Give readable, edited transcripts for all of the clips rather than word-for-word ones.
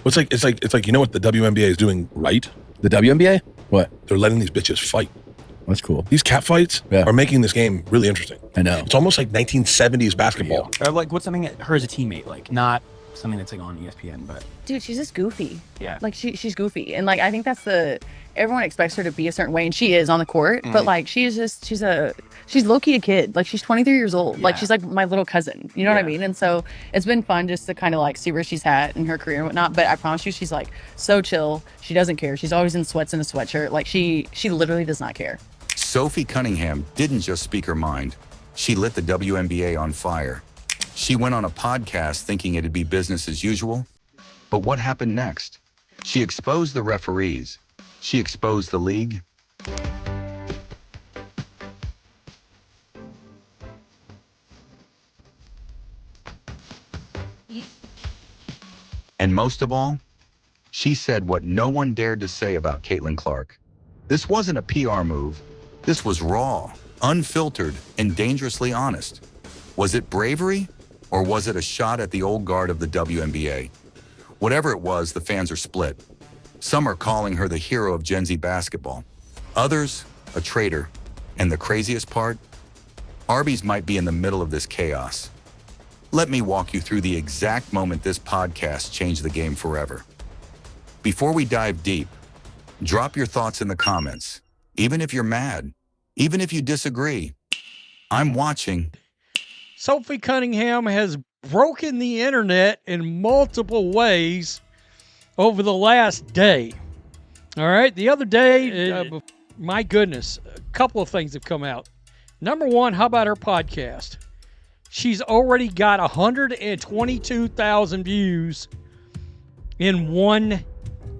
Well, it's like you know what the WNBA is doing right? The WNBA? What? They're letting these bitches fight. That's cool. These cat fights are making this game really interesting. I know. It's almost like 1970s basketball. Or like what's something that her as a teammate, like not something that's like on ESPN, but dude, she's just goofy. Yeah. Like she's goofy. And like I think that's everyone expects her to be a certain way, and she is on the court, but like she's low-key a kid. Like she's 23 years old. Like she's like my little cousin. You know what I mean? And so it's been fun just to kind of like see where she's at in her career and whatnot. But I promise you, she's like so chill. She doesn't care. She's always in sweats and a sweatshirt. Like she literally does not care. Sophie Cunningham didn't just speak her mind. She lit the WNBA on fire. She went on a podcast thinking it'd be business as usual. But what happened next? She exposed the referees. She exposed the league. And most of all, she said what no one dared to say about Caitlin Clark. This wasn't a PR move. This was raw, unfiltered, and dangerously honest. Was it bravery, or was it a shot at the old guard of the WNBA? Whatever it was, the fans are split. Some are calling her the hero of Gen Z basketball. Others, a traitor. And the craziest part? Arby's might be in the middle of this chaos. Let me walk you through the exact moment this podcast changed the game forever. Before we dive deep, drop your thoughts in the comments. Even if you're mad, even if you disagree, I'm watching. Sophie Cunningham has broken the internet in multiple ways over the last day. All right, the other day, my goodness, a couple of things have come out. Number one, how about her podcast? She's already got 122,000 views in one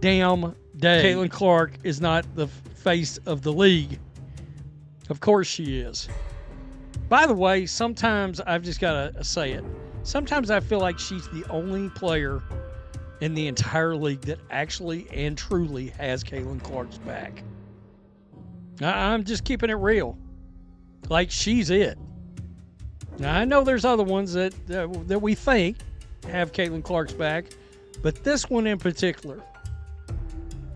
damn day. Caitlin Clark is not the face of the league. Of course she is. By the way, sometimes I've just got to say it. Sometimes I feel like she's the only player in the entire league that actually and truly has Caitlin Clark's back. I'm just keeping it real. Like, she's it. Now, I know there's other ones that we think have Caitlin Clark's back, but this one in particular,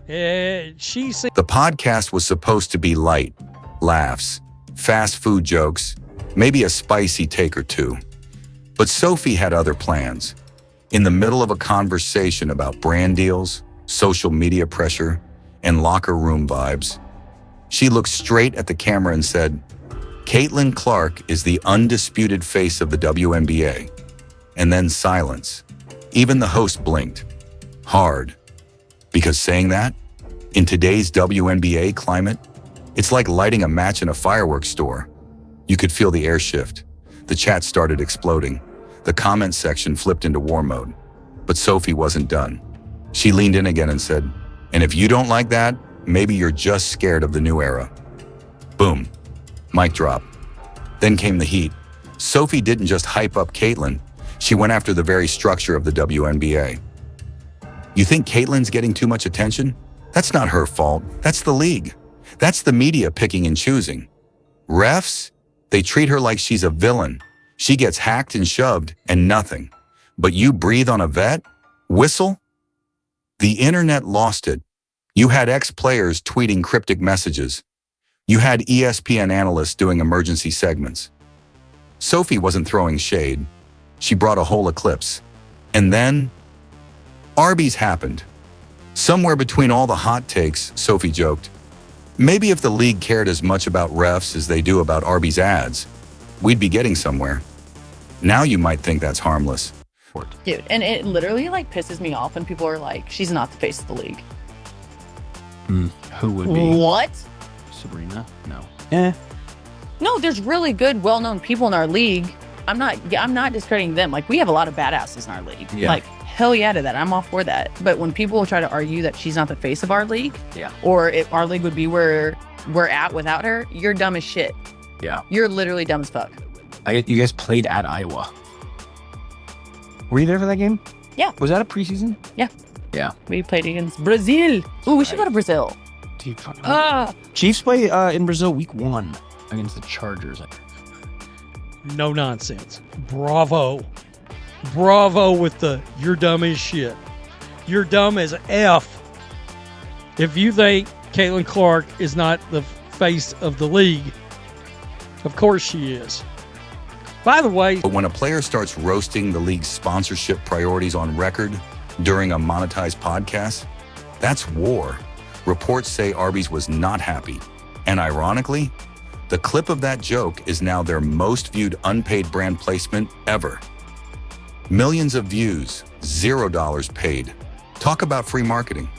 The podcast was supposed to be light, laughs, fast food jokes, maybe a spicy take or two. But Sophie had other plans. In the middle of a conversation about brand deals, social media pressure, and locker room vibes, she looked straight at the camera and said, Caitlin Clark is the undisputed face of the WNBA. And then silence. Even the host blinked. Hard. Because saying that, in today's WNBA climate, it's like lighting a match in a fireworks store. You could feel the air shift. The chat started exploding. The comment section flipped into war mode. But Sophie wasn't done. She leaned in again and said, and if you don't like that, maybe you're just scared of the new era. Boom. Mic drop. Then came the heat. Sophie didn't just hype up Caitlin. She went after the very structure of the WNBA. You think Caitlin's getting too much attention? That's not her fault. That's the league. That's the media picking and choosing. Refs? They treat her like she's a villain. She gets hacked and shoved and nothing. But you breathe on a vet? Whistle? The internet lost it. You had ex-players tweeting cryptic messages. You had ESPN analysts doing emergency segments. Sophie wasn't throwing shade. She brought a whole eclipse. And then, Arby's happened. Somewhere between all the hot takes, Sophie joked, maybe if the league cared as much about refs as they do about Arby's ads, we'd be getting somewhere. Now you might think that's harmless. Dude, and it literally like pisses me off when people are like, she's not the face of the league. Who would be? What? Sabrina? No. No, there's really good, well-known people in our league. I'm not discrediting them. Like, we have a lot of badasses in our league. Yeah. Like, hell yeah to that. I'm all for that. But when people try to argue that she's not the face of our league, or if our league would be where we're at without her, you're dumb as shit. Yeah. You're literally dumb as fuck. You guys played at Iowa. Were you there for that game? Yeah. Was that a preseason? Yeah. Yeah. We played against Brazil. Ooh, we should go to Brazil. Dude, Chiefs play in Brazil week 1 against the Chargers. no nonsense. Bravo. Bravo with the you're dumb as shit. you're dumb as F if you think Caitlin Clark is not the face of the league. Of course she is. By the way, But when a player starts roasting the league's sponsorship priorities on record during a monetized podcast, that's war. Reports say Arby's was not happy. And ironically, the clip of that joke is now their most viewed unpaid brand placement ever. Millions of views, $0 paid. Talk about free marketing.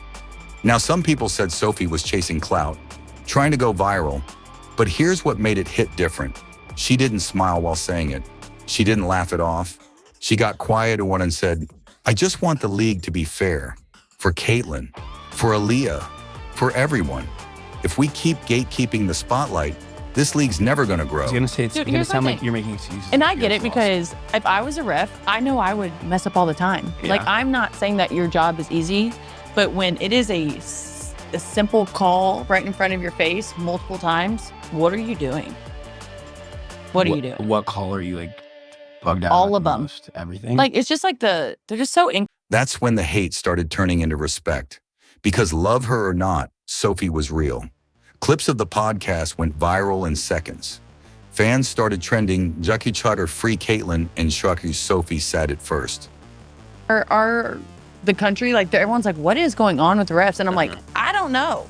Now, some people said Sophie was chasing clout, trying to go viral, but here's what made it hit different. She didn't smile while saying it. She didn't laugh it off. She got quiet and said, I just want the league to be fair. For Caitlin, for Aaliyah, for everyone. If we keep gatekeeping the spotlight, this league's never gonna grow. I was gonna say it's Dude, gonna here's sound my like thing. you're making excuses. And I get it Yourself. because if I was a ref, I know I would mess up all the time. Yeah. Like, I'm not saying that your job is easy, but when it is a simple call right in front of your face multiple times, what are you doing? What are you doing? What call are you like bugged out? All on of them. most? Everything. Like, it's just like they're just so That's when the hate started turning into respect. Because love her or not, Sophie was real. Clips of the podcast went viral in seconds. Fans started trending, Jackie Chutter free Caitlin, and Shucky Sophie sat it first. the country, like everyone's like, what is going on with the refs? And I'm like, I don't know.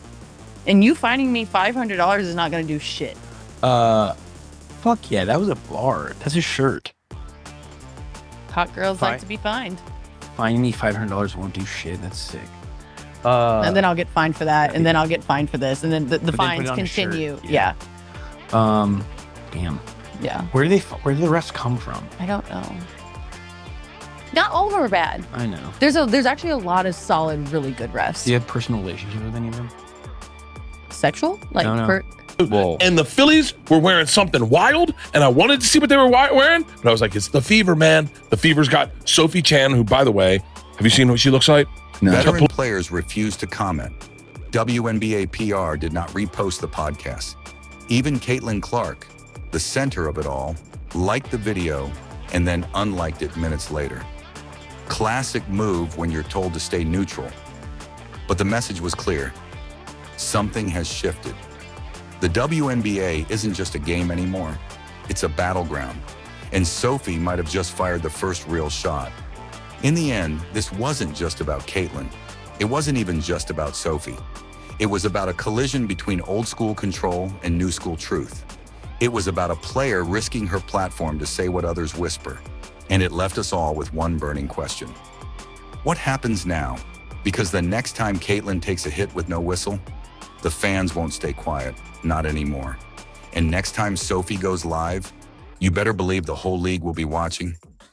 And you finding me $500 is not going to do shit. Fuck yeah, that was a bar. That's a shirt. Hot girls Fine. like to be fined. Finding me $500 won't do shit. That's sick. And then I'll get fined for that. And then I'll get fined for this. And then the But then put fines it on a shirt, continue. yeah. Yeah. Damn. Yeah. Where do the refs come from? I don't know. Not all of them are bad. I know. There's actually a lot of solid, really good refs. Do you have personal relationship with any of them? Sexual? Like, No. Well, And the Phillies were wearing something wild, and I wanted to see what they were wearing, but I was like, it's the Fever, man. The Fever's got Sophie Chan, who, by the way, have you seen what she looks like? No. Veteran players refused to comment. WNBA PR did not repost the podcast. Even Caitlin Clark, the center of it all, liked the video and then unliked it minutes later. Classic move when you're told to stay neutral. But the message was clear. Something has shifted. The WNBA isn't just a game anymore. It's a battleground. And Sophie might have just fired the first real shot. In the end, this wasn't just about Caitlin. It wasn't even just about Sophie. It was about a collision between old school control and new school truth. It was about a player risking her platform to say what others whisper. And it left us all with one burning question. What happens now? Because the next time Caitlin takes a hit with no whistle, the fans won't stay quiet, not anymore. And next time Sophie goes live, you better believe the whole league will be watching.